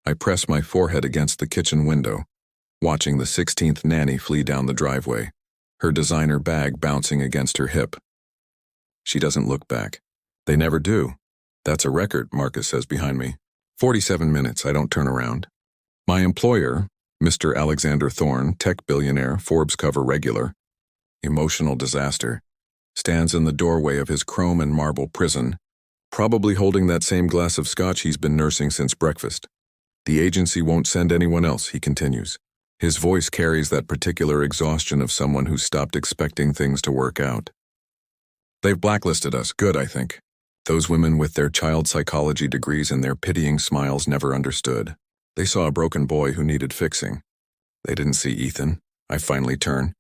I press my forehead against the kitchen window, watching the 16th nanny flee down the driveway, her designer bag bouncing against her hip. She doesn't look back. They never do. That's a record, Marcus says behind me. 47 minutes, I don't turn around. My employer, Mr. Alexander Thorne, tech billionaire, Forbes cover regular, emotional disaster, stands in the doorway of his chrome and marble prison, probably holding that same glass of scotch he's been nursing since breakfast. The agency won't send anyone else, he continues. His voice carries that particular exhaustion of someone who stopped expecting things to work out. They've blacklisted us. Good, I think. Those women with their child psychology degrees and their pitying smiles never understood. They saw a broken boy who needed fixing. They didn't see Ethan. I finally turn.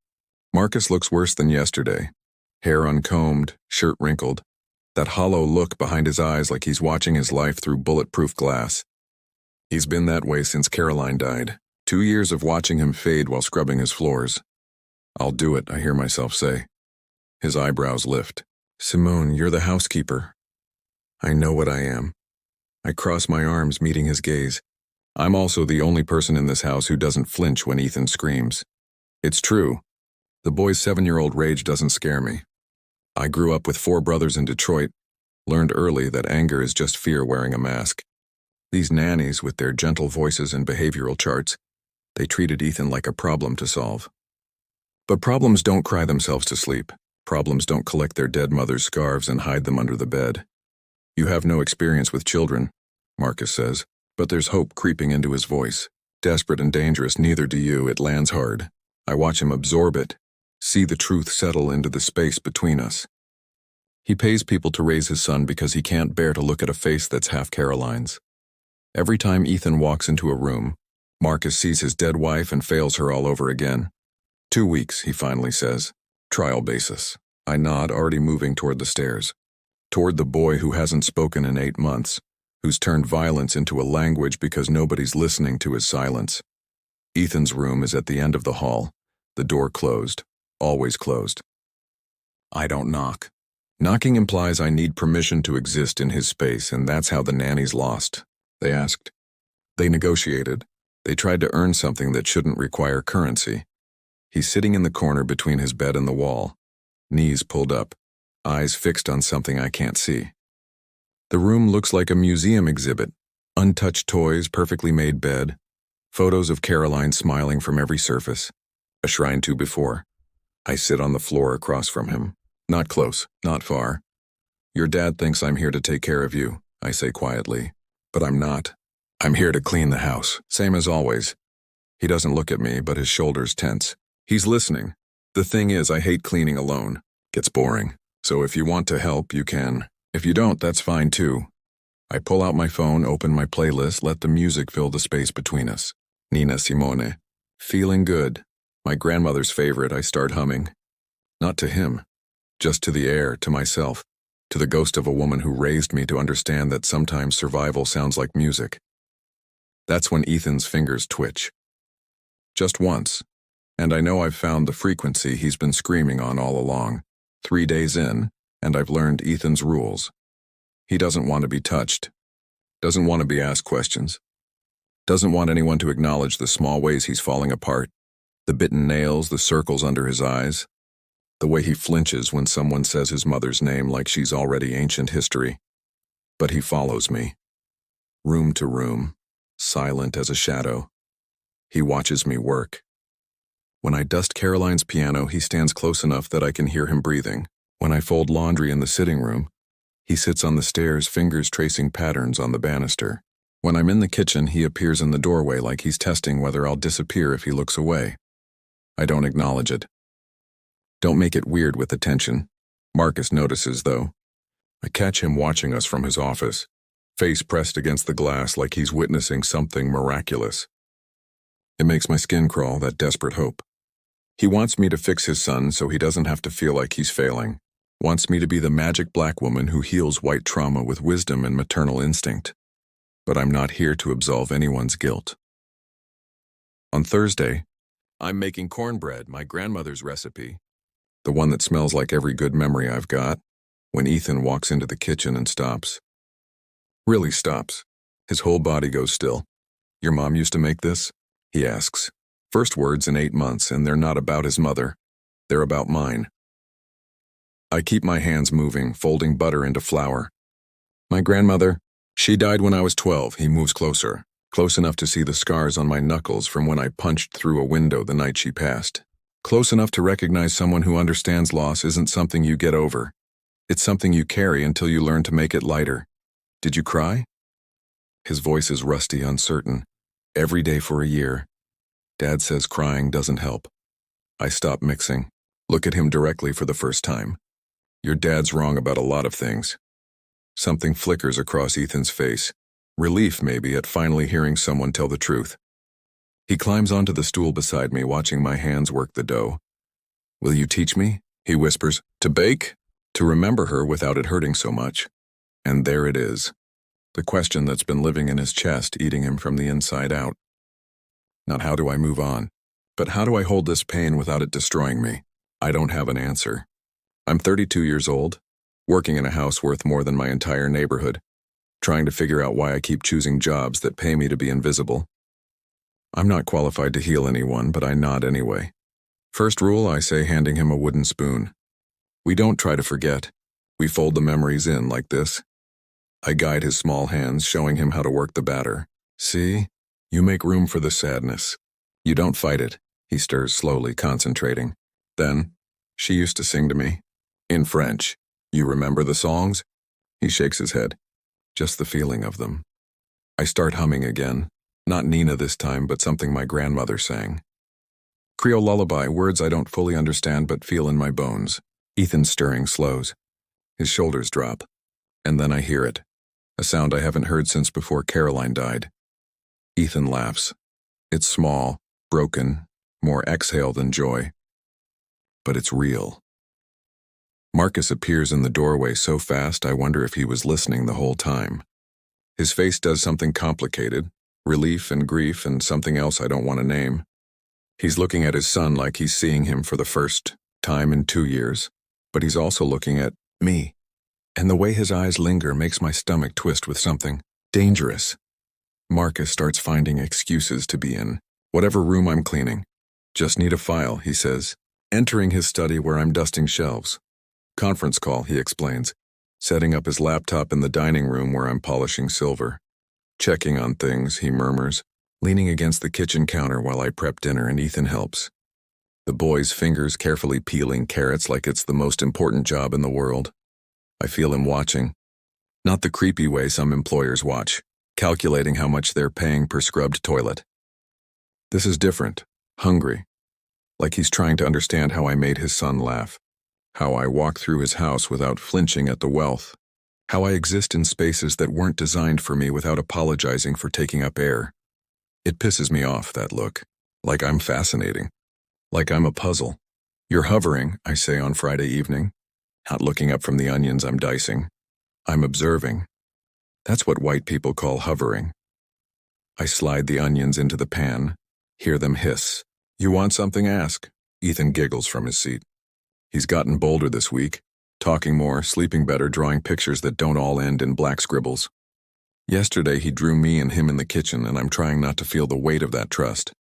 Marcus looks worse than yesterday. Hair uncombed, shirt wrinkled. That hollow look behind his eyes like he's watching his life through bulletproof glass. He's been that way since Caroline died. 2 years of watching him fade while scrubbing his floors. I'll do it, I hear myself say. His eyebrows lift. Simone, you're the housekeeper. I know what I am. I cross my arms, meeting his gaze. I'm also the only person in this house who doesn't flinch when Ethan screams. It's true. The boy's 7-year-old rage doesn't scare me. I grew up with 4 brothers in Detroit, learned early that anger is just fear wearing a mask. These nannies, with their gentle voices and behavioral charts, they treated Ethan like a problem to solve. But problems don't cry themselves to sleep. Problems don't collect their dead mother's scarves and hide them under the bed. You have no experience with children, Marcus says, but there's hope creeping into his voice. Desperate and dangerous, neither do you. It lands hard. I watch him absorb it, see the truth settle into the space between us. He pays people to raise his son because he can't bear to look at a face that's half Caroline's. Every time Ethan walks into a room, Marcus sees his dead wife and fails her all over again. 2 weeks, he finally says. Trial basis. I nod, already moving toward the stairs. Toward the boy who hasn't spoken in 8 months, who's turned violence into a language because nobody's listening to his silence. Ethan's room is at the end of the hall, the door closed, always closed. I don't knock. Knocking implies I need permission to exist in his space, and that's how the nannies lost. They asked. They negotiated. They tried to earn something that shouldn't require currency. He's sitting in the corner between his bed and the wall, knees pulled up, eyes fixed on something I can't see. The room looks like a museum exhibit. Untouched toys, perfectly made bed, photos of Caroline smiling from every surface, a shrine to before. I sit on the floor across from him. Not close, not far. Your dad thinks I'm here to take care of you, I say quietly. But I'm not. I'm here to clean the house, same as always. He doesn't look at me, but his shoulders tense. He's listening. The thing is, I hate cleaning alone. Gets boring. So if you want to help, you can. If you don't, that's fine too. I pull out my phone, open my playlist, let the music fill the space between us. Nina Simone. Feeling good. My grandmother's favorite, I start humming. Not to him. Just to the air, to myself. To the ghost of a woman who raised me to understand that sometimes survival sounds like music. That's when Ethan's fingers twitch. Just once. And I know I've found the frequency he's been screaming on all along. 3 days in, and I've learned Ethan's rules. He doesn't want to be touched. Doesn't want to be asked questions. Doesn't want anyone to acknowledge the small ways he's falling apart. The bitten nails, the circles under his eyes. The way he flinches when someone says his mother's name like she's already ancient history. But he follows me. Room to room, silent as a shadow. He watches me work. When I dust Caroline's piano, he stands close enough that I can hear him breathing. When I fold laundry in the sitting room, he sits on the stairs, fingers tracing patterns on the banister. When I'm in the kitchen, he appears in the doorway like he's testing whether I'll disappear if he looks away. I don't acknowledge it. Don't make it weird with attention. Marcus notices, though. I catch him watching us from his office, face pressed against the glass like he's witnessing something miraculous. It makes my skin crawl, that desperate hope. He wants me to fix his son so he doesn't have to feel like he's failing. Wants me to be the magic black woman who heals white trauma with wisdom and maternal instinct. But I'm not here to absolve anyone's guilt. On Thursday, I'm making cornbread, my grandmother's recipe, the one that smells like every good memory I've got, when Ethan walks into the kitchen and stops. Really stops. His whole body goes still. Your mom used to make this? He asks. First words in 8 months, and they're not about his mother. They're about mine. I keep my hands moving, folding butter into flour. My grandmother, she died when I was 12. He moves closer, close enough to see the scars on my knuckles from when I punched through a window the night she passed. Close enough to recognize someone who understands loss isn't something you get over. It's something you carry until you learn to make it lighter. Did you cry? His voice is rusty, uncertain. Every day for a year. Dad says crying doesn't help. I stop mixing. Look at him directly for the first time. Your dad's wrong about a lot of things. Something flickers across Ethan's face. Relief, maybe, at finally hearing someone tell the truth. He climbs onto the stool beside me, watching my hands work the dough. Will you teach me? He whispers. To bake? To remember her without it hurting so much. And there it is. The question that's been living in his chest, eating him from the inside out. Not how do I move on, but how do I hold this pain without it destroying me? I don't have an answer. I'm 32 years old, working in a house worth more than my entire neighborhood, trying to figure out why I keep choosing jobs that pay me to be invisible. I'm not qualified to heal anyone, but I nod anyway. First rule, I say, handing him a wooden spoon. We don't try to forget. We fold the memories in like this. I guide his small hands, showing him how to work the batter. See? You make room for the sadness. You don't fight it. He stirs slowly, concentrating. Then, she used to sing to me. In French. You remember the songs? He shakes his head. Just the feeling of them. I start humming again. Not Nina this time, but something my grandmother sang. Creole lullaby, words I don't fully understand but feel in my bones. Ethan's stirring slows. His shoulders drop. And then I hear it. A sound I haven't heard since before Caroline died. Ethan laughs. It's small, broken, more exhale than joy. But it's real. Marcus appears in the doorway so fast I wonder if he was listening the whole time. His face does something complicated. Relief and grief and something else I don't want to name. He's looking at his son like he's seeing him for the first time in 2 years, but he's also looking at me. And the way his eyes linger makes my stomach twist with something dangerous. Marcus starts finding excuses to be in whatever room I'm cleaning. Just need a file, he says, entering his study where I'm dusting shelves. Conference call, he explains, setting up his laptop in the dining room where I'm polishing silver. Checking on things, he murmurs, leaning against the kitchen counter while I prep dinner and Ethan helps. The boy's fingers carefully peeling carrots like it's the most important job in the world. I feel him watching. Not the creepy way some employers watch, calculating how much they're paying per scrubbed toilet. This is different, hungry. Like he's trying to understand how I made his son laugh. How I walk through his house without flinching at the wealth. How I exist in spaces that weren't designed for me without apologizing for taking up air. It pisses me off, that look. Like I'm fascinating. Like I'm a puzzle. You're hovering, I say on Friday evening. Not looking up from the onions I'm dicing. I'm observing. That's what white people call hovering. I slide the onions into the pan, hear them hiss. You want something? Ask. Ethan giggles from his seat. He's gotten bolder this week. Talking more, sleeping better, drawing pictures that don't all end in black scribbles. Yesterday he drew me and him in the kitchen, and I'm trying not to feel the weight of that trust.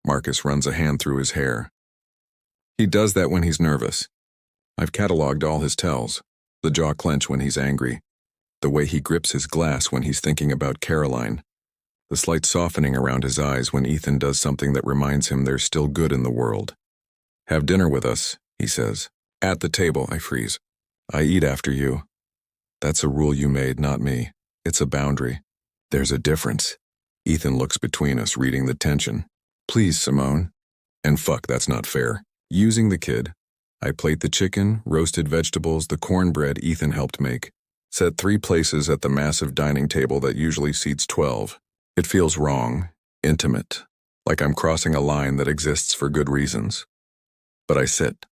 Marcus runs a hand through his hair. He does that when he's nervous. I've cataloged all his tells. The jaw clench when he's angry. The way he grips his glass when he's thinking about Caroline. The slight softening around his eyes when Ethan does something that reminds him there's still good in the world. Have dinner with us, he says. At the table, I freeze. I eat after you. That's a rule you made, not me. It's a boundary. There's a difference. Ethan looks between us, reading the tension. Please, Simone. And fuck, that's not fair. Using the kid. I plate the chicken, roasted vegetables, the cornbread Ethan helped make. Set 3 places at the massive dining table that usually seats 12. It feels wrong, intimate, like I'm crossing a line that exists for good reasons. But I sit.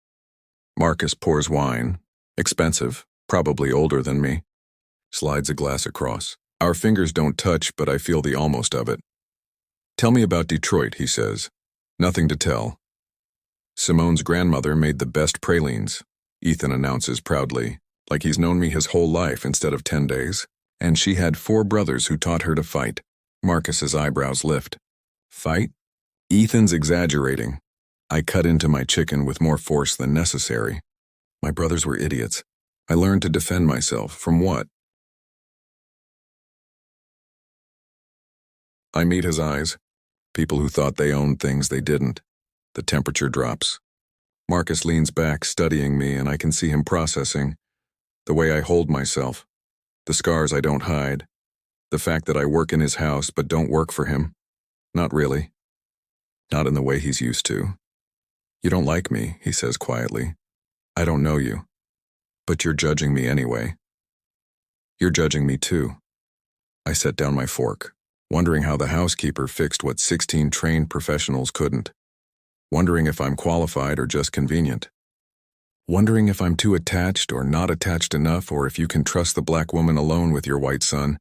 Marcus pours wine. Expensive, probably older than me. Slides a glass across. Our fingers don't touch, but I feel the almost of it. Tell me about Detroit, he says. Nothing to tell. Simone's grandmother made the best pralines, Ethan announces proudly, like he's known me his whole life instead of 10 days. And she had 4 brothers who taught her to fight. Marcus's eyebrows lift. Fight? Ethan's exaggerating. I cut into my chicken with more force than necessary. My brothers were idiots. I learned to defend myself. From what? I meet his eyes. People who thought they owned things they didn't. The temperature drops. Marcus leans back, studying me, and I can see him processing. The way I hold myself. The scars I don't hide. The fact that I work in his house but don't work for him. Not really. Not in the way he's used to. You don't like me, he says quietly. I don't know you. But you're judging me anyway. You're judging me too. I set down my fork, wondering how the housekeeper fixed what 16 trained professionals couldn't. Wondering if I'm qualified or just convenient. Wondering if I'm too attached or not attached enough, or if you can trust the black woman alone with your white son.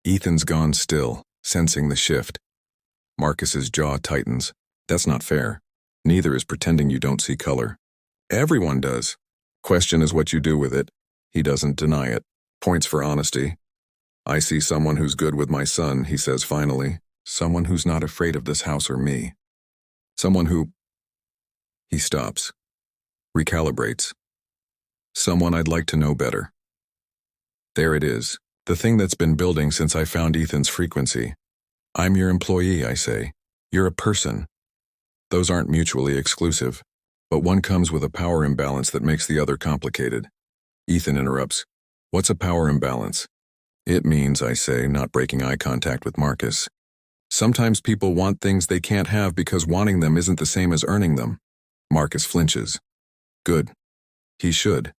Ethan's gone still, sensing the shift. Marcus's jaw tightens. That's not fair. Neither is pretending you don't see color. Everyone does. Question is what you do with it. He doesn't deny it. Points for honesty. I see someone who's good with my son, he says finally. Someone who's not afraid of this house or me. Someone who... He stops. Recalibrates. Someone I'd like to know better. There it is. The thing that's been building since I found Ethan's frequency. I'm your employee, I say. You're a person. Those aren't mutually exclusive, but one comes with a power imbalance that makes the other complicated. Ethan interrupts. What's a power imbalance? It means, I say, not breaking eye contact with Marcus. Sometimes people want things they can't have because wanting them isn't the same as earning them. Marcus flinches. Good. He should.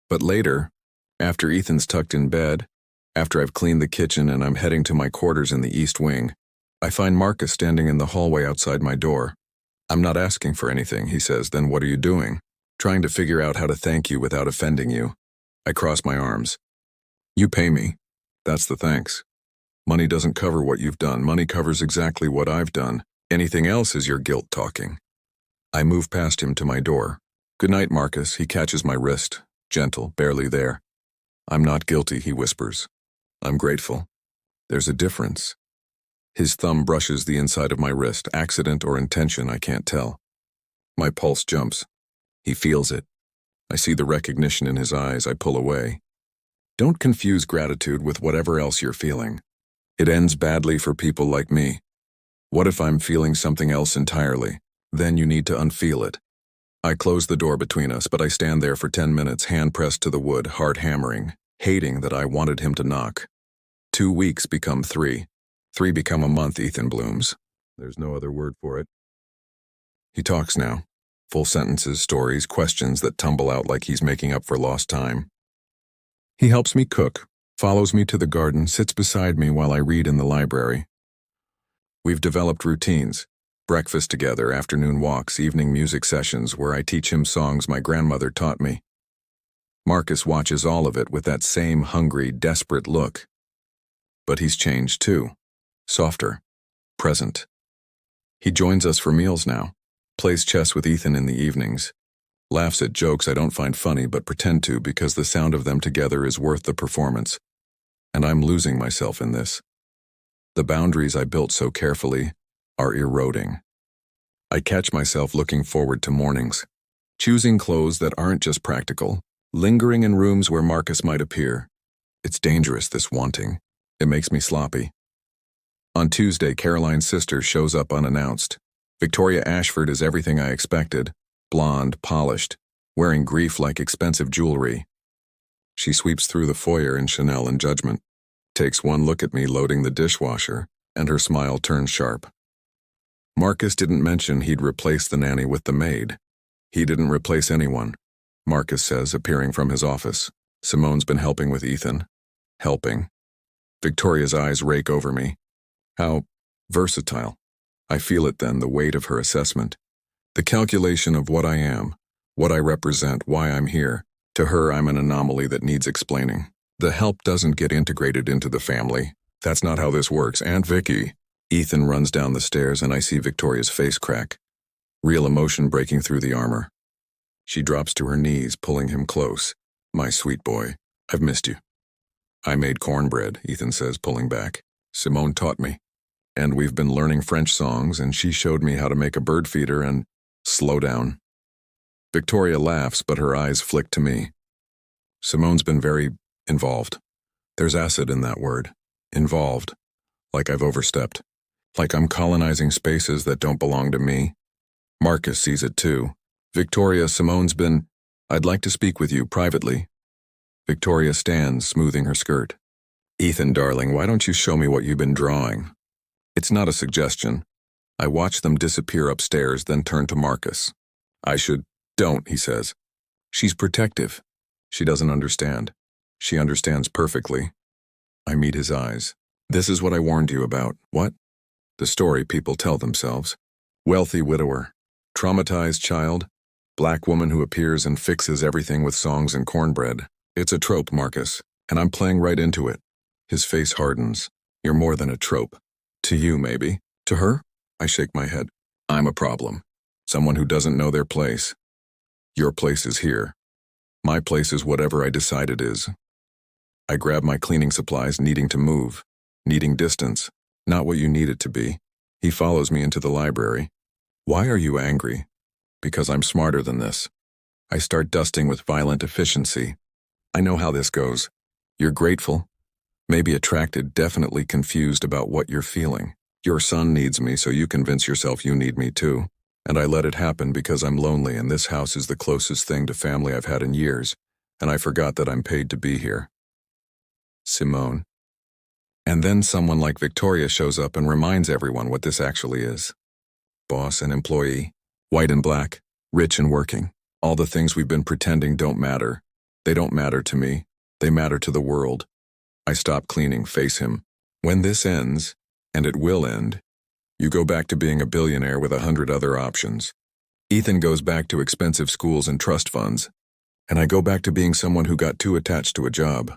But later, after Ethan's tucked in bed, after I've cleaned the kitchen and I'm heading to my quarters in the East Wing, I find Marcus standing in the hallway outside my door. I'm not asking for anything, he says. Then what are you doing? Trying to figure out how to thank you without offending you. I cross my arms. You pay me. That's the thanks. Money doesn't cover what you've done. Money covers exactly what I've done. Anything else is your guilt talking. I move past him to my door. Good night, Marcus. He catches my wrist. Gentle, barely there. I'm not guilty, he whispers. I'm grateful. There's a difference. His thumb brushes the inside of my wrist. Accident or intention, I can't tell. My pulse jumps. He feels it. I see the recognition in his eyes. I pull away. Don't confuse gratitude with whatever else you're feeling. It ends badly for people like me. What if I'm feeling something else entirely? Then you need to unfeel it. I close the door between us, but I stand there for 10 minutes, hand pressed to the wood, heart hammering, hating that I wanted him to knock. 2 weeks become 3. 3 become a month, Ethan blooms. There's no other word for it. He talks now. Full sentences, stories, questions that tumble out like he's making up for lost time. He helps me cook, follows me to the garden, sits beside me while I read in the library. We've developed routines. Breakfast together, afternoon walks, evening music sessions where I teach him songs my grandmother taught me. Marcus watches all of it with that same hungry, desperate look. But he's changed too. Softer. Present. He joins us for meals now. Plays chess with Ethan in the evenings. Laughs at jokes I don't find funny but pretend to because the sound of them together is worth the performance. And I'm losing myself in this. The boundaries I built so carefully are eroding. I catch myself looking forward to mornings, choosing clothes that aren't just practical, lingering in rooms where Marcus might appear. It's dangerous, this wanting. It makes me sloppy. On Tuesday, Caroline's sister shows up unannounced. Victoria Ashford is everything I expected, blonde, polished, wearing grief-like expensive jewelry. She sweeps through the foyer in Chanel and judgment, takes one look at me loading the dishwasher, and her smile turns sharp. Marcus didn't mention he'd replace the nanny with the maid. He didn't replace anyone, Marcus says, appearing from his office. Simone's been helping with Ethan. Helping. Victoria's eyes rake over me. How versatile. I feel it then, the weight of her assessment. The calculation of what I am, what I represent, why I'm here. To her, I'm an anomaly that needs explaining. The help doesn't get integrated into the family. That's not how this works. Aunt Vicky. Ethan runs down the stairs and I see Victoria's face crack. Real emotion breaking through the armor. She drops to her knees, pulling him close. My sweet boy, I've missed you. I made cornbread, Ethan says, pulling back. Simone taught me. And we've been learning French songs, and she showed me how to make a bird feeder and slow down. Victoria laughs, but her eyes flick to me. Simone's been very involved. There's acid in that word. Involved. Like I've overstepped. Like I'm colonizing spaces that don't belong to me. Marcus sees it too. Victoria, Simone's been, I'd like to speak with you privately. Victoria stands, smoothing her skirt. Ethan, darling, why don't you show me what you've been drawing? It's not a suggestion. I watch them disappear upstairs, then turn to Marcus. Don't, he says. She's protective. She doesn't understand. She understands perfectly. I meet his eyes. This is what I warned you about. What? The story people tell themselves. Wealthy widower. Traumatized child. Black woman who appears and fixes everything with songs and cornbread. It's a trope, Marcus, and I'm playing right into it. His face hardens. You're more than a trope. To you, maybe. To her? I shake my head. I'm a problem. Someone who doesn't know their place. Your place is here. My place is whatever I decide it is. I grab my cleaning supplies, needing to move, needing distance, not what you need it to be. He follows me into the library. Why are you angry? Because I'm smarter than this. I start dusting with violent efficiency. I know how this goes. You're grateful, maybe attracted, definitely confused about what you're feeling. Your son needs me, so you convince yourself you need me too. And I let it happen because I'm lonely, and this house is the closest thing to family I've had in years, and I forgot that I'm paid to be here. Simone. And then someone like Victoria shows up and reminds everyone what this actually is. Boss and employee, white and black, rich and working. All the things we've been pretending don't matter. They don't matter to me. They matter to the world. I stop cleaning, face him. When this ends, and it will end, you go back to being a billionaire with 100 other options. Ethan goes back to expensive schools and trust funds, and I go back to being someone who got too attached to a job.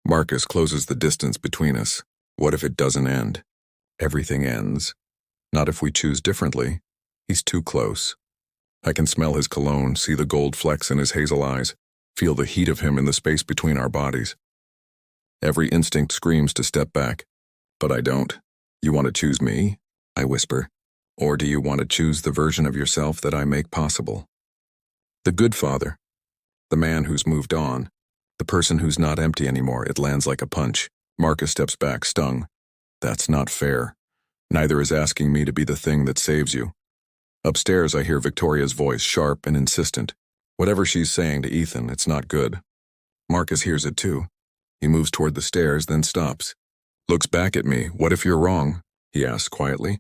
Marcus closes the distance between us. What if it doesn't end? Everything ends. Not if we choose differently. He's too close. I can smell his cologne, see the gold flecks in his hazel eyes, feel the heat of him in the space between our bodies. Every instinct screams to step back, but I don't. You want to choose me? I whisper. Or do you want to choose the version of yourself that I make possible? The good father. The man who's moved on. The person who's not empty anymore. It lands like a punch. Marcus steps back, stung. That's not fair. Neither is asking me to be the thing that saves you. Upstairs, I hear Victoria's voice, sharp and insistent. Whatever she's saying to Ethan, it's not good. Marcus hears it too. He moves toward the stairs, then stops. Looks back at me. What if you're wrong? He asks quietly.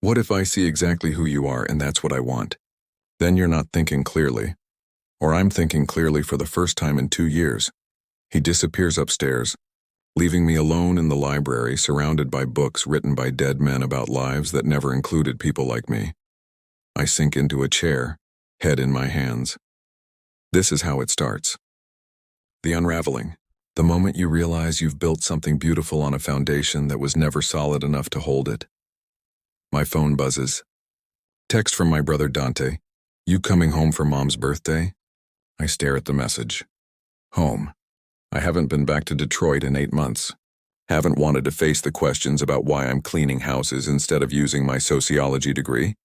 What if I see exactly who you are and that's what I want? Then you're not thinking clearly. Or I'm thinking clearly for the first time in 2 years. He disappears upstairs, leaving me alone in the library, surrounded by books written by dead men about lives that never included people like me. I sink into a chair, head in my hands. This is how it starts. The unraveling. The moment you realize you've built something beautiful on a foundation that was never solid enough to hold it. My phone buzzes. Text from my brother Dante. You coming home for Mom's birthday? I stare at the message. Home. I haven't been back to Detroit in 8 months. Haven't wanted to face the questions about why I'm cleaning houses instead of using my sociology degree.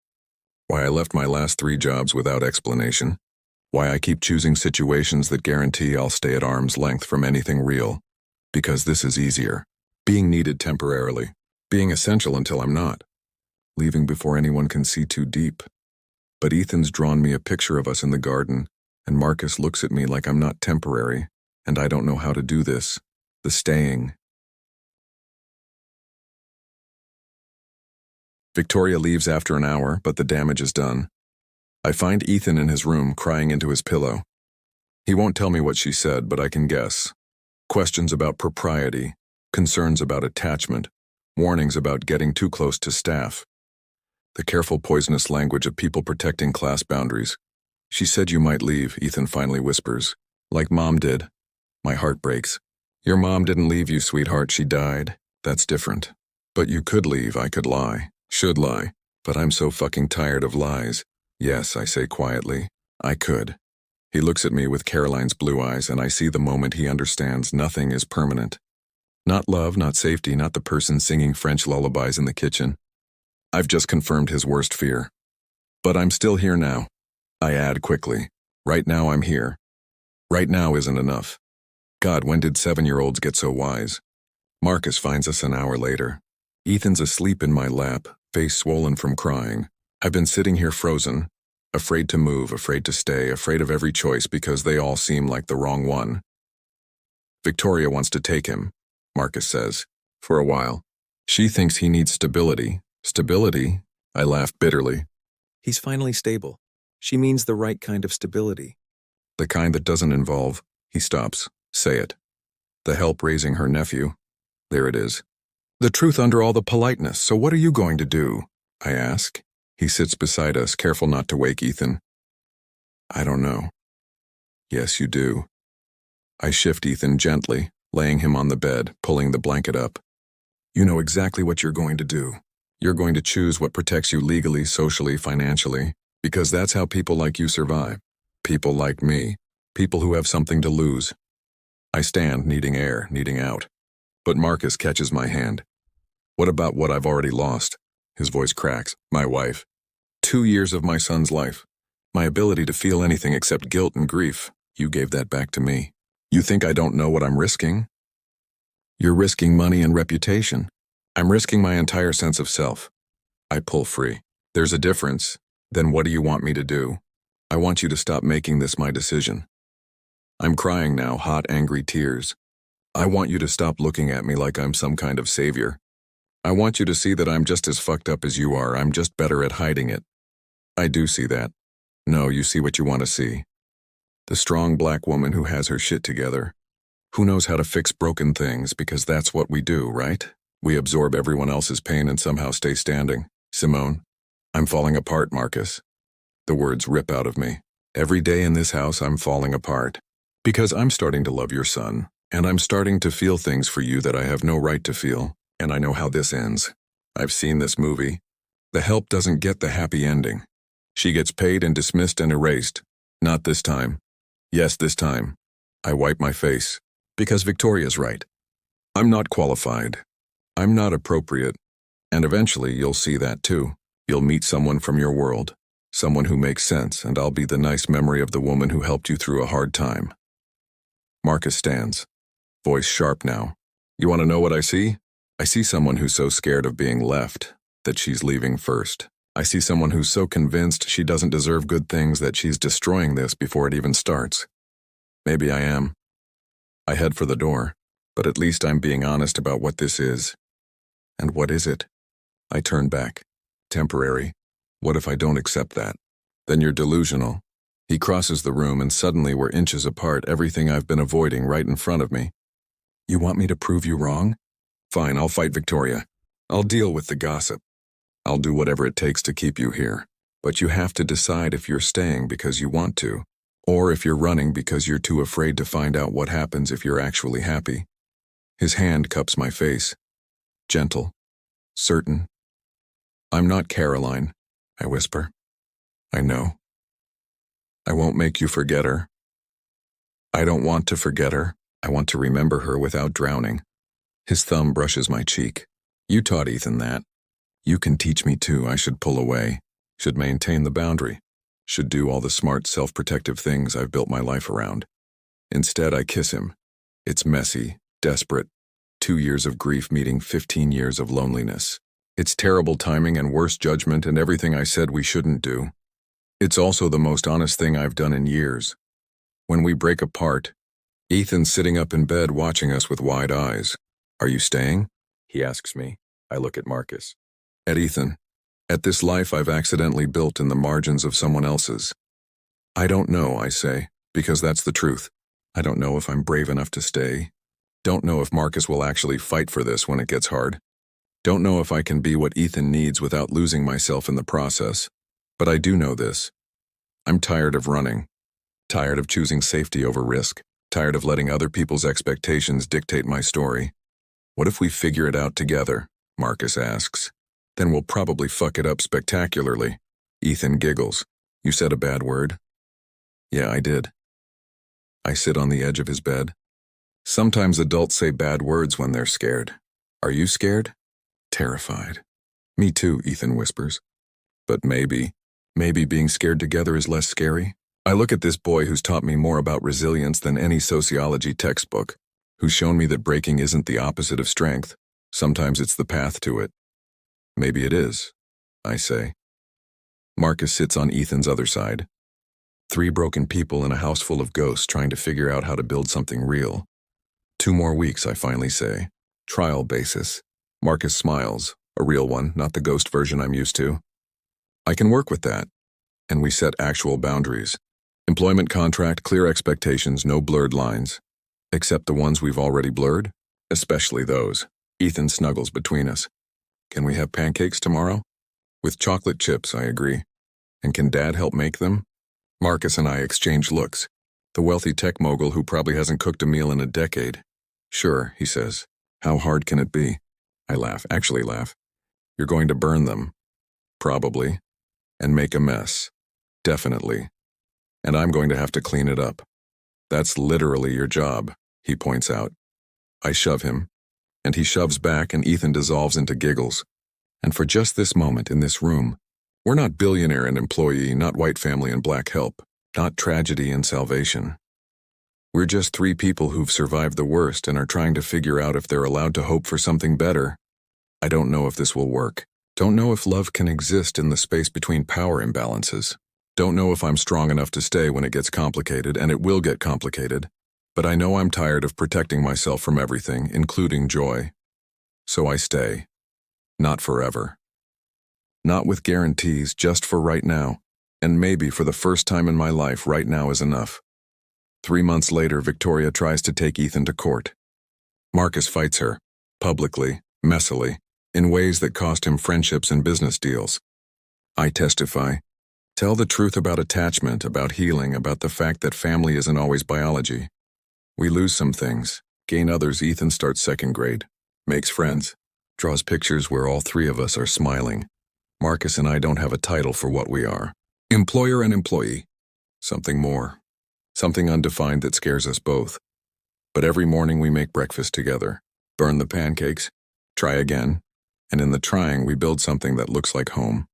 Why I left my last 3 jobs without explanation. Why I keep choosing situations that guarantee I'll stay at arm's length from anything real. Because this is easier. Being needed temporarily. Being essential until I'm not. Leaving before anyone can see too deep. But Ethan's drawn me a picture of us in the garden, and Marcus looks at me like I'm not temporary, and I don't know how to do this. The staying. Victoria leaves after an hour, but the damage is done. I find Ethan in his room, crying into his pillow. He won't tell me what she said, but I can guess. Questions about propriety, concerns about attachment, warnings about getting too close to staff. The careful, poisonous language of people protecting class boundaries. She said you might leave, Ethan finally whispers. Like Mom did. My heart breaks. Your mom didn't leave you, sweetheart, she died. That's different. But you could leave, I could lie. Should lie. But I'm so fucking tired of lies. Yes, I say quietly. I could. He looks at me with Caroline's blue eyes, and I see the moment he understands nothing is permanent. Not love, not safety, not the person singing French lullabies in the kitchen. I've just confirmed his worst fear. But I'm still here now. I add quickly. Right now I'm here. Right now isn't enough. God, when did 7-year-olds get so wise? Marcus finds us an hour later. Ethan's asleep in my lap, face swollen from crying. I've been sitting here frozen, afraid to move, afraid to stay, afraid of every choice because they all seem like the wrong one. Victoria wants to take him, Marcus says, for a while. She thinks he needs stability. Stability? I laugh bitterly. He's finally stable. She means the right kind of stability. The kind that doesn't involve, he stops, say it. The help raising her nephew. There it is. The truth under all the politeness, so what are you going to do? I ask. He sits beside us, careful not to wake Ethan. I don't know. Yes, you do. I shift Ethan gently, laying him on the bed, pulling the blanket up. You know exactly what you're going to do. You're going to choose what protects you legally, socially, financially, because that's how people like you survive. People like me. People who have something to lose. I stand, needing air, needing out. But Marcus catches my hand. What about what I've already lost? His voice cracks. My wife. 2 years of my son's life. My ability to feel anything except guilt and grief. You gave that back to me. You think I don't know what I'm risking? You're risking money and reputation. I'm risking my entire sense of self. I pull free. There's a difference. Then what do you want me to do? I want you to stop making this my decision. I'm crying now, hot, angry tears. I want you to stop looking at me like I'm some kind of savior. I want you to see that I'm just as fucked up as you are. I'm just better at hiding it. I do see that. No, you see what you want to see. The strong black woman who has her shit together. Who knows how to fix broken things because that's what we do, right? We absorb everyone else's pain and somehow stay standing. Simone, I'm falling apart, Marcus. The words rip out of me. Every day in this house, I'm falling apart. Because I'm starting to love your son, and I'm starting to feel things for you that I have no right to feel, and I know how this ends. I've seen this movie. The help doesn't get the happy ending. She gets paid and dismissed and erased. Not this time. Yes, this time. I wipe my face. Because Victoria's right. I'm not qualified. I'm not appropriate. And eventually you'll see that too. You'll meet someone from your world. Someone who makes sense, and I'll be the nice memory of the woman who helped you through a hard time. Marcus stands. Voice sharp now. You want to know what I see? I see someone who's so scared of being left that she's leaving first. I see someone who's so convinced she doesn't deserve good things that she's destroying this before it even starts. Maybe I am. I head for the door, but at least I'm being honest about what this is. And what is it? I turn back. Temporary. What if I don't accept that? Then you're delusional. He crosses the room and suddenly we're inches apart, everything I've been avoiding right in front of me. You want me to prove you wrong? Fine, I'll fight Victoria. I'll deal with the gossip. I'll do whatever it takes to keep you here. But you have to decide if you're staying because you want to, or if you're running because you're too afraid to find out what happens if you're actually happy. His hand cups my face. Gentle. Certain. I'm not Caroline, I whisper. I know. I won't make you forget her. I don't want to forget her. I want to remember her without drowning. His thumb brushes my cheek. You taught Ethan that. You can teach me too. I should pull away. Should maintain the boundary. Should do all the smart self-protective things I've built my life around. Instead, I kiss him. It's messy, desperate. 2 years of grief meeting 15 years of loneliness. It's terrible timing and worse judgment and everything I said we shouldn't do. It's also the most honest thing I've done in years. When we break apart, Ethan's sitting up in bed watching us with wide eyes. Are you staying? He asks me. I look at Marcus. At Ethan. At this life I've accidentally built in the margins of someone else's. I don't know, I say, because that's the truth. I don't know if I'm brave enough to stay. Don't know if Marcus will actually fight for this when it gets hard. Don't know if I can be what Ethan needs without losing myself in the process. But I do know this. I'm tired of running. Tired of choosing safety over risk. Tired of letting other people's expectations dictate my story. What if we figure it out together? Marcus asks. Then we'll probably fuck it up spectacularly. Ethan giggles. You said a bad word? Yeah, I did. I sit on the edge of his bed. Sometimes adults say bad words when they're scared. Are you scared? Terrified. Me too, Ethan whispers. But maybe being scared together is less scary. I look at this boy who's taught me more about resilience than any sociology textbook, who's shown me that breaking isn't the opposite of strength. Sometimes it's the path to it. Maybe it is, I say. Marcus sits on Ethan's other side. 3 broken people in a house full of ghosts trying to figure out how to build something real. 2 more weeks, I finally say. Trial basis. Marcus smiles. A real one, not the ghost version I'm used to. I can work with that. And we set actual boundaries. Employment contract, clear expectations, no blurred lines. Except the ones we've already blurred? Especially those. Ethan snuggles between us. Can we have pancakes tomorrow? With chocolate chips, I agree. And can Dad help make them? Marcus and I exchange looks. The wealthy tech mogul who probably hasn't cooked a meal in a decade. Sure, he says. How hard can it be? I laugh, actually laugh. You're going to burn them. Probably. And make a mess. Definitely. And I'm going to have to clean it up. That's literally your job, he points out. I shove him, and he shoves back, and Ethan dissolves into giggles. And for just this moment in this room, we're not billionaire and employee, not white family and black help, not tragedy and salvation. We're just 3 people who've survived the worst and are trying to figure out if they're allowed to hope for something better. I don't know if this will work. Don't know if love can exist in the space between power imbalances. Don't know if I'm strong enough to stay when it gets complicated, and it will get complicated. But I know I'm tired of protecting myself from everything, including joy. So I stay. Not forever. Not with guarantees, just for right now. And maybe for the first time in my life, right now is enough. 3 months later, Victoria tries to take Ethan to court. Marcus fights her, publicly, messily, in ways that cost him friendships and business deals. I testify. Tell the truth about attachment, about healing, about the fact that family isn't always biology. We lose some things, gain others. Ethan starts 2nd grade, makes friends, draws pictures where all 3 of us are smiling. Marcus and I don't have a title for what we are. Employer and employee. Something more. Something undefined that scares us both. But every morning we make breakfast together, burn the pancakes, try again, and in the trying we build something that looks like home.